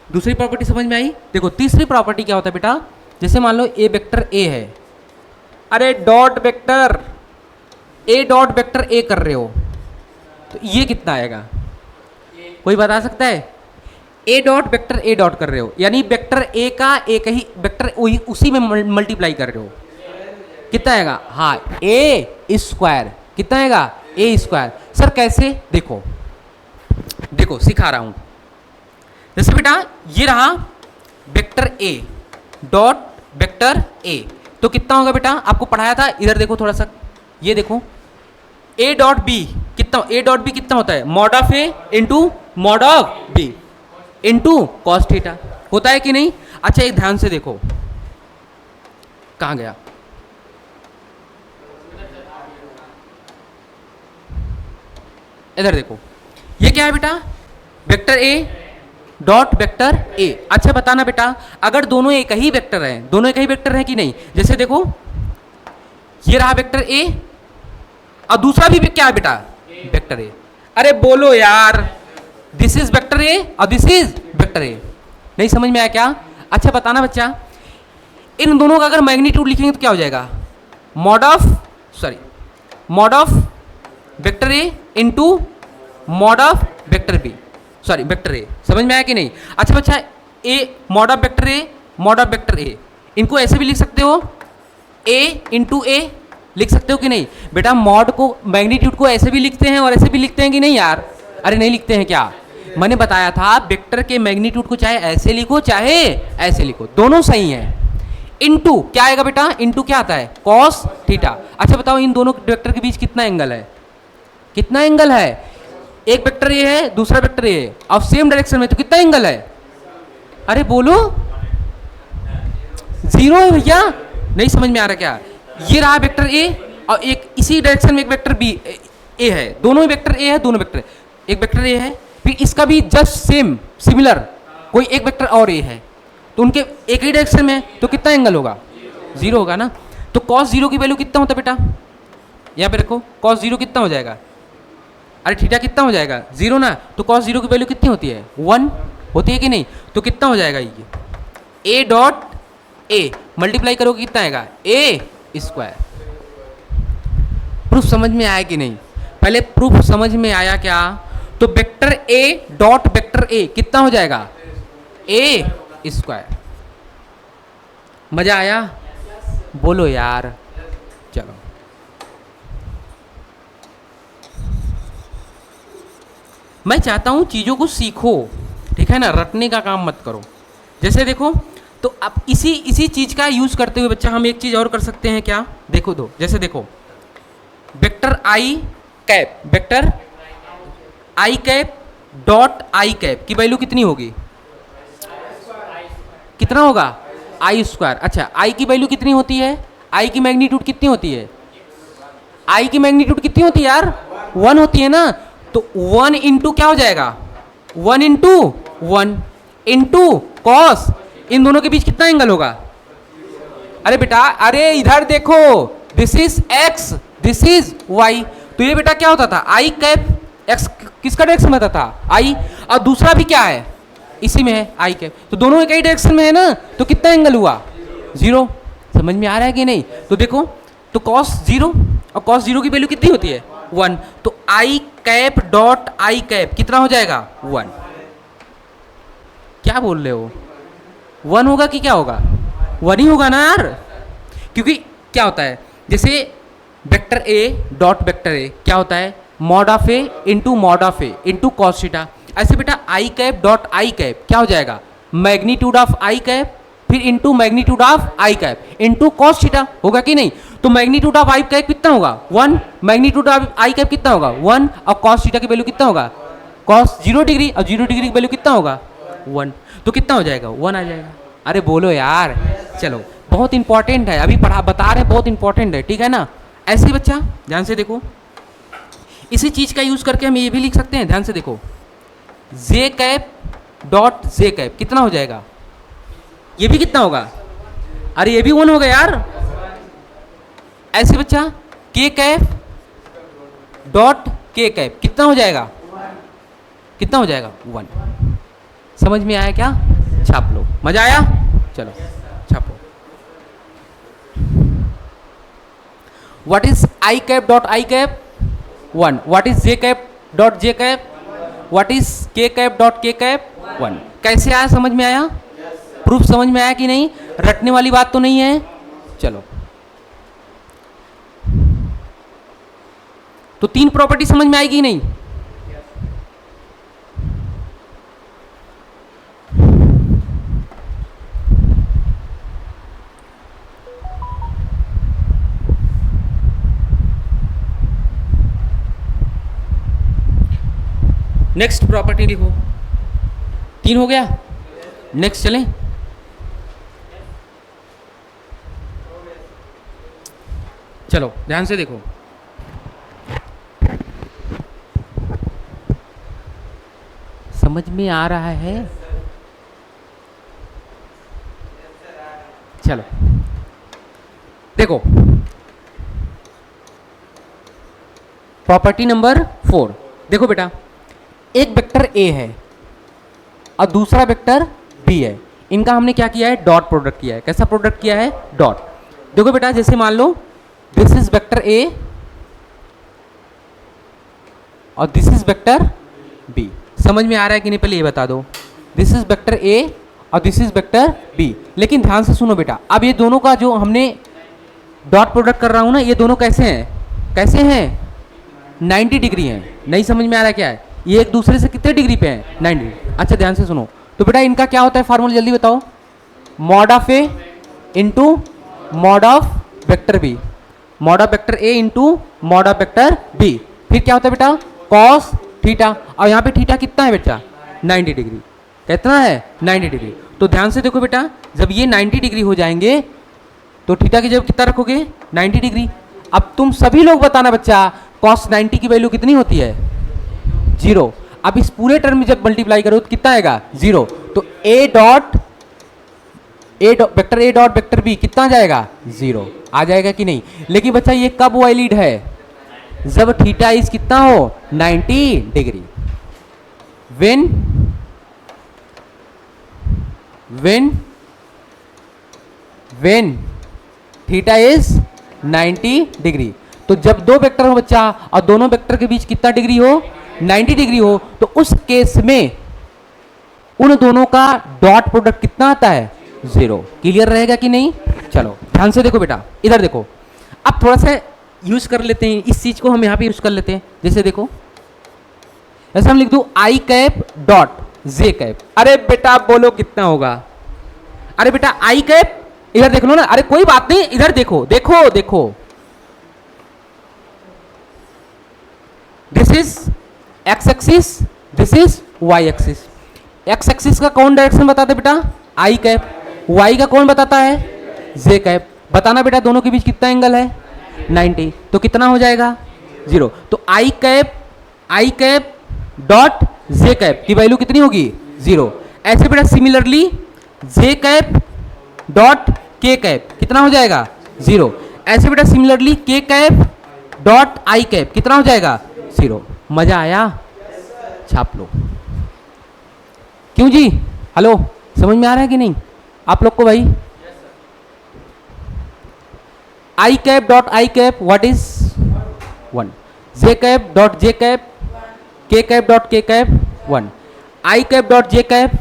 दूसरी प्रॉपर्टी समझ में आई? देखो तीसरी प्रॉपर्टी क्या होता है बेटा, जैसे मान लो ए वेक्टर ए है, अरे dot vector A dot vector ए कर रहे हो, तो ये कितना आएगा? कोई बता सकता है? ए डॉट वेक्टर ए डॉट कर रहे हो, यानी वेक्टर ए का एक ही वेक्टर उसी में मल्टीप्लाई कर रहे हो, कितना आएगा? हाँ, ए स्क्वायर। कितना आएगा? ए स्क्वायर। सर कैसे? देखो देखो सिखा रहा हूं। जैसे बेटा ये रहा वेक्टर ए डॉट वेक्टर ए, तो कितना होगा बेटा? आपको पढ़ाया था, इधर देखो थोड़ा सा, ये देखो ए डॉट बी कितना, ए डॉट बी कितना होता है? Mod of A into mod of B into cos theta, होता है कि नहीं? अच्छा एक ध्यान से देखो, कहाँ गया? इधर देखो, ये क्या है बेटा? वेक्टर ए डॉट वेक्टर ए। अच्छा बताना बेटा, अगर दोनों एक ही वेक्टर है, दोनों एक ही वेक्टर है कि नहीं? जैसे देखो ये रहा वेक्टर ए और दूसरा भी क्या है बेटा? Vector A. अरे बोलो यार, दिस इज वेक्टर ए और दिस इज वेक्टर ए। नहीं समझ में आया क्या? अच्छा बताना बच्चा, इन दोनों का अगर मैग्नीट्यूड लिखेंगे तो क्या हो जाएगा? Mod of vector A into mod of vector B, sorry vector A. समझ में आया कि नहीं? अच्छा बच्चा, A mod of vector A mod of vector A, इनको ऐसे भी लिख सकते हो, ए इंटू ए लिख सकते हो कि नहीं? बेटा मॉड को मैग्नीट्यूड को ऐसे भी लिखते हैं और ऐसे भी लिखते हैं कि नहीं यार? अरे नहीं लिखते हैं क्या? मैंने बताया था वेक्टर के मैग्नीट्यूड को चाहे ऐसे लिखो चाहे ऐसे लिखो, दोनों सही हैं। इंटू क्या आएगा बेटा? इंटू क्या आता है? Cos theta. अच्छा बताओ इन दोनों वेक्टर के बीच कितना एंगल है? कितना एंगल है? एक वेक्टर ये है, दूसरा वेक्टर ये है, अब सेम डायरेक्शन में, तो कितना एंगल है? अरे बोलो, जीरो है भैया। नहीं समझ में आ रहा क्या? ये रहा वेक्टर ए और एक इसी डायरेक्शन में एक वेक्टर बी ए है, दोनों ही वेक्टर ए है, दोनों वेक्टर, एक वेक्टर ए है, फिर इसका भी जस्ट सेम सिमिलर कोई एक वेक्टर और ए है, तो उनके एक ही डायरेक्शन में, तो कितना एंगल होगा? जीरो होगा ना। तो कॉस जीरो की वैल्यू कितना होता है बेटा? यहाँ पे रखो, कॉस जीरो कितना हो जाएगा? अरे थीटा कितना हो जाएगा? जीरो ना। तो कॉस जीरो की वैल्यू कितनी होती है? 1 होती है कि नहीं? तो कितना हो जाएगा ये? ए डॉट ए मल्टीप्लाई करोगे कितना आएगा? ए स्क्वायर। प्रूफ समझ में आया कि नहीं? पहले प्रूफ समझ में आया क्या? तो वेक्टर ए डॉट वेक्टर ए कितना हो जाएगा? ए स्क्वायर। मजा आया? बोलो यार। चलो मैं चाहता हूं चीज़ों को सीखो, ठीक है ना? रटने का काम मत करो। जैसे देखो, तो अब इसी चीज़ का यूज़ करते हुए बच्चा हम एक चीज़ और कर सकते हैं क्या? देखो दो, जैसे देखो vector I cap, vector I cap dot I cap की वैल्यू कितनी होगी? कितना होगा? आई स्क्वायर। अच्छा आई की वैल्यू कितनी होती है? आई की मैग्नीट्यूड कितनी होती है? आई की मैग्नीट्यूड कितनी होती है यार? 1 होती है ना। तो 1 इंटू क्या हो जाएगा? 1 इंटू 1 इंटू कॉस, इन दोनों के बीच कितना एंगल होगा? अरे बेटा, अरे इधर देखो, this is X this is Y, तो ये बेटा क्या होता था? आई कैप, एक्स किसका डायरेक्शन में था? आई, और दूसरा भी क्या है? इसी में है आई कैप, तो दोनों एक ही डायरेक्शन में है ना, तो कितना एंगल हुआ? जीरो। समझ में आ रहा है कि नहीं? तो देखो, तो कॉस जीरो, और कॉस जीरो की वैल्यू कितनी होती है? 1। तो आई कैप डॉट आई कैप कितना हो जाएगा? 1। क्या बोल रहे हो? 1 होगा कि क्या होगा? 1 ही होगा ना यार, क्योंकि क्या होता है, जैसे वेक्टर ए डॉट वेक्टर ए क्या होता है? Mod of A into mod of A into cos theta. ऐसे बेटा आई कैप डॉट आई कैप क्या हो जाएगा? मैग्नीट्यूड ऑफ आई कैप फिर into magnitude of I cap into cos theta, होगा कि नहीं? तो मैग्नीट्यूड ऑफ आई कैप कितना होगा? 1। मैग्नीट्यूड ऑफ आई कैप कितना होगा? 1। और कॉस थीटा की वैल्यू कितना होगा? कॉस 0 डिग्री, और 0 डिग्री की वैल्यू कितना होगा? 1। तो कितना हो जाएगा? 1 आ जाएगा। अरे बोलो यार। चलो बहुत इंपॉर्टेंट है, अभी पढ़ा बता रहे हैं, बहुत इंपॉर्टेंट है, ठीक है ना। ऐसे बच्चा ध्यान से देखो, इसी चीज का यूज करके हम ये भी लिख सकते हैं, ध्यान से देखो, जे कैप डॉट जे कैप कितना हो जाएगा, ये भी कितना होगा, अरे ये भी 1 होगा यार। ऐसे बच्चा के कैप डॉट के कैप कितना हो जाएगा, कितना हो जाएगा 1। समझ में आया क्या, छाप लो, मजा आया, चलो छापो। What is I cap dot I cap 1, what is J cap dot J cap, what is K cap dot K cap 1। कैसे आया, समझ में आया, प्रूफ समझ में आया कि नहीं, रटने वाली बात तो नहीं है। चलो तो 3 प्रॉपर्टी समझ में आएगी नहीं, नेक्स्ट प्रॉपर्टी लिखो, 3 हो गया, नेक्स्ट चलें। चलो ध्यान से देखो, समझ में आ रहा है, चलो देखो, प्रॉपर्टी नंबर 4 देखो बेटा, एक वेक्टर ए है और दूसरा वेक्टर बी है, इनका हमने क्या किया है, डॉट प्रोडक्ट किया है। कैसा प्रोडक्ट किया है, डॉट। देखो बेटा, जैसे मान लो दिस इज वेक्टर ए और दिस इज वेक्टर बी, समझ में आ रहा है कि नहीं, पहले ये बता दो, दिस इज वेक्टर ए और दिस इज वेक्टर बी। लेकिन ध्यान से सुनो बेटा, अब ये दोनों का जो हमने डॉट प्रोडक्ट कर रहा हूं ना, ये दोनों कैसे हैं, कैसे हैं, 90 डिग्री हैं। नहीं समझ में आ रहा है क्या है, ये एक दूसरे से कितने डिग्री पे हैं, 90। अच्छा ध्यान से सुनो, तो बेटा इनका क्या होता है फार्मूला, जल्दी बताओ, mod of A into mod of vector B, mod of vector A into mod of vector B, फिर क्या होता है बेटा, कॉस थीटा, और यहाँ पे थीटा कितना है बेटा, 90 डिग्री, कितना है 90 डिग्री। तो ध्यान से देखो बेटा, जब ये 90 डिग्री हो जाएंगे तो थीटा की जगह कितना रखोगे, 90 डिग्री। अब तुम सभी लोग बताना बच्चा, कॉस 90 की वैल्यू कितनी होती है, 0। अब इस पूरे टर्म में जब मल्टीप्लाई करो तो कितना आएगा, 0। तो vector A dot vector B कितना जाएगा, 0 आ जाएगा कि नहीं। लेकिन बच्चा ये कब वैलिड है, जब थीटा इज कितना हो, 90 degree. When theta is 90 degree, तो जब दो वेक्टर हो बच्चा और दोनों वेक्टर के बीच कितना डिग्री हो, 90 डिग्री हो, तो उस केस में उन दोनों का डॉट प्रोडक्ट कितना आता है, 0। क्लियर रहेगा कि नहीं। चलो ध्यान से देखो बेटा, इधर देखो, अब थोड़ा सा यूज कर लेते हैं इस चीज को, हम यहां पे यूज कर लेते हैं। जैसे देखो, ऐसा हम लिख दू आई कैप डॉट जे कैप, अरे बेटा बोलो कितना होगा, अरे बेटा आई कैप, इधर देख लो ना, अरे कोई बात नहीं, इधर देखो देखो देखो, this is X axis, this is Y axis. X axis का कौन डायरेक्शन बताते बेटा, आई कैप, वाई का कौन बताता है, जे कैप। बताना बेटा दोनों के बीच कितना एंगल है, 90, तो कितना हो जाएगा, 0। तो आई कैप डॉट जे कैप की वैल्यू कितनी होगी, 0। ऐसे बेटा सिमिलरली जे कैप डॉट के कैप कितना हो जाएगा, 0। ऐसे बेटा सिमिलरली के कैप डॉट आई कैप कितना हो जाएगा, 0। मजा आया, छाप लो। क्यों जी, हेलो, समझ में आ रहा है कि नहीं आप लोग को भाई। I cap dot I cap what is 1, J cap dot J cap, K cap dot K cap 1, I cap dot J cap,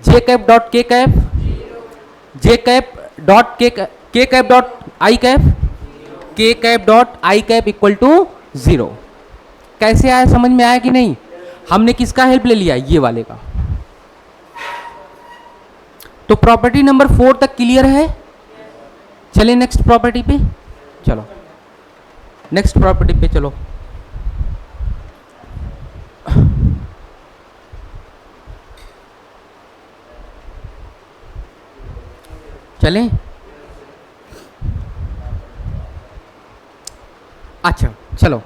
J cap dot K cap, J cap dot K cap dot I cap, K cap dot I cap equal to 0। कैसे आया, समझ में आया कि नहीं। हमने किसका help ले लिया, ये वाले का। तो प्रॉपर्टी नंबर 4 तक क्लियर है। चलिए नेक्स्ट प्रॉपर्टी पे, चलो नेक्स्ट प्रॉपर्टी पे चलो। चलें, चलो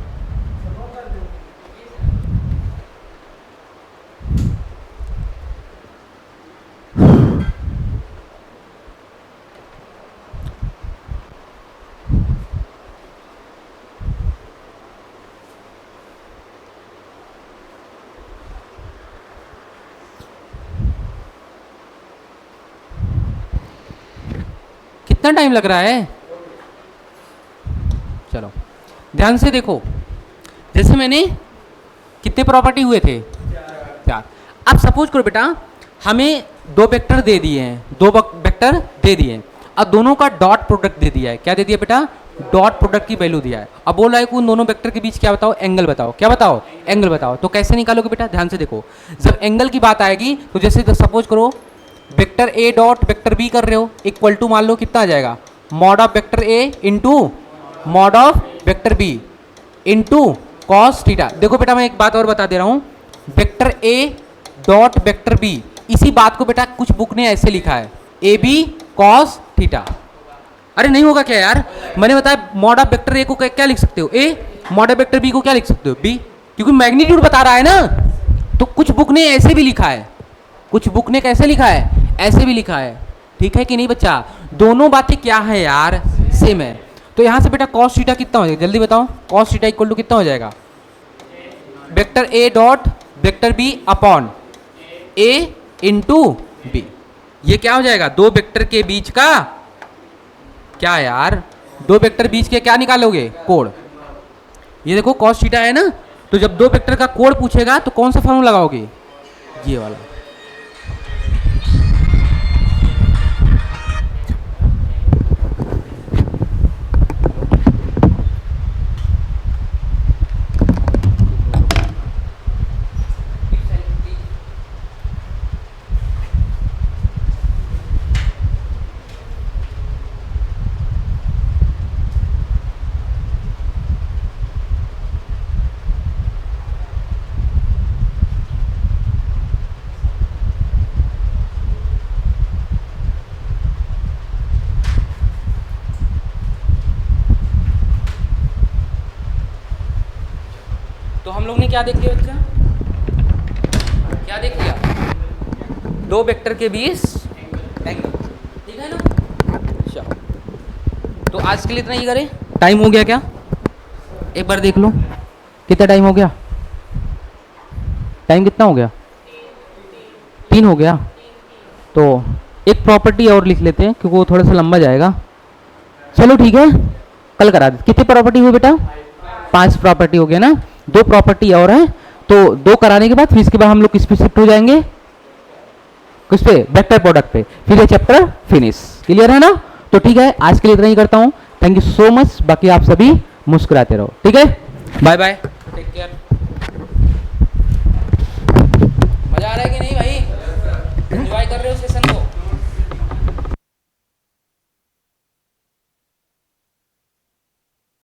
कितना टाइम लग रहा है? चलो ध्यान से देखो, जैसे मैंने कितने प्रॉपर्टी हुए थे? 4। अब सपोज करो बेटा हमें 2 वेक्टर दे दिए हैं, 2 वेक्टर दे दिए हैं, अब दोनों का डॉट प्रोडक्ट दे दिया है। क्या दे दिया बेटा? डॉट प्रोडक्ट की वैल्यू दिया है। अब बोल रहा है कि उन दोनों वेक्टर के बीच क्या बताओ? एंगल बताओ। क्या बताओ? एंगल बताओ। तो कैसे निकालोगे बेटा? ध्यान से देखो, जब एंगल की बात आएगी तो जैसे सपोज करो vector A dot vector B कर रहे हो, इक्वल टू मान लो कितना आ जाएगा? Mod of vector A into mod of vector B into cos theta. देखो बेटा मैं एक बात और बता दे रहा हूं, vector A dot vector B, इसी बात को बेटा कुछ बुक ने ऐसे लिखा है, ए बी कॉस थीटा। अरे नहीं होगा क्या यार? मैंने बताया मॉड ऑफ वेक्टर ए को क्या लिख सकते हो? ए। मॉड ऑफ वेक्टर बी को क्या लिख सकते हो? बी, क्योंकि मैग्नीट्यूड बता रहा है ना। तो कुछ बुक ने ऐसे भी लिखा है, कुछ बुक ने कैसे लिखा है? ऐसे भी लिखा है। ठीक है कि नहीं बच्चा? दोनों बातें क्या है यार? सेम है। तो यहां से बेटा कॉस थीटा कितना हो जाएगा? जल्दी बताओ, कॉस थीटा इक्वल टू कितना हो जाएगा? Vector A dot vector B upon A into B. ये क्या हो जाएगा? 2 वेक्टर के बीच का क्या यार? 2 वेक्टर बीच के क्या निकालोगे? कोण। ये देखो कॉस थीटा है ना, तो जब 2 वेक्टर का कोण पूछेगा तो कौन सा फॉर्मूला लगाओगे? ये वाला। तो हम लोग ने क्या देख लिया बच्चा? क्या देख लिया? 2 वेक्टर के बीच एंगल। ठीक है ना? चलो तो आज के लिए इतना ही करें। टाइम हो गया क्या? एक बार देख लो कितना टाइम हो गया? टाइम कितना हो गया? 3 हो गया। तो एक प्रॉपर्टी और लिख लेते हैं क्योंकि वो थोड़ा सा लंबा जाएगा। चलो ठीक है, कल करा दे। कितनी प्रॉपर्टी हुई बेटा? 5 प्रॉपर्टी हो गया ना। 2 प्रॉपर्टी और है, तो 2 कराने के बाद फिर इसके बाद हम लोग किस पे शिफ्ट हो जाएंगे? किस पे? वेक्टर प्रोडक्ट पे। फिर ये चैप्टर फिनिश। क्लियर है ना? तो ठीक है, आज के लिए इतना ही करता हूं। Thank you so much. बाकी आप सभी मुस्कुराते रहो। ठीक है, बाय बाय, टेक केयर। मजा आ रहा है कि नहीं?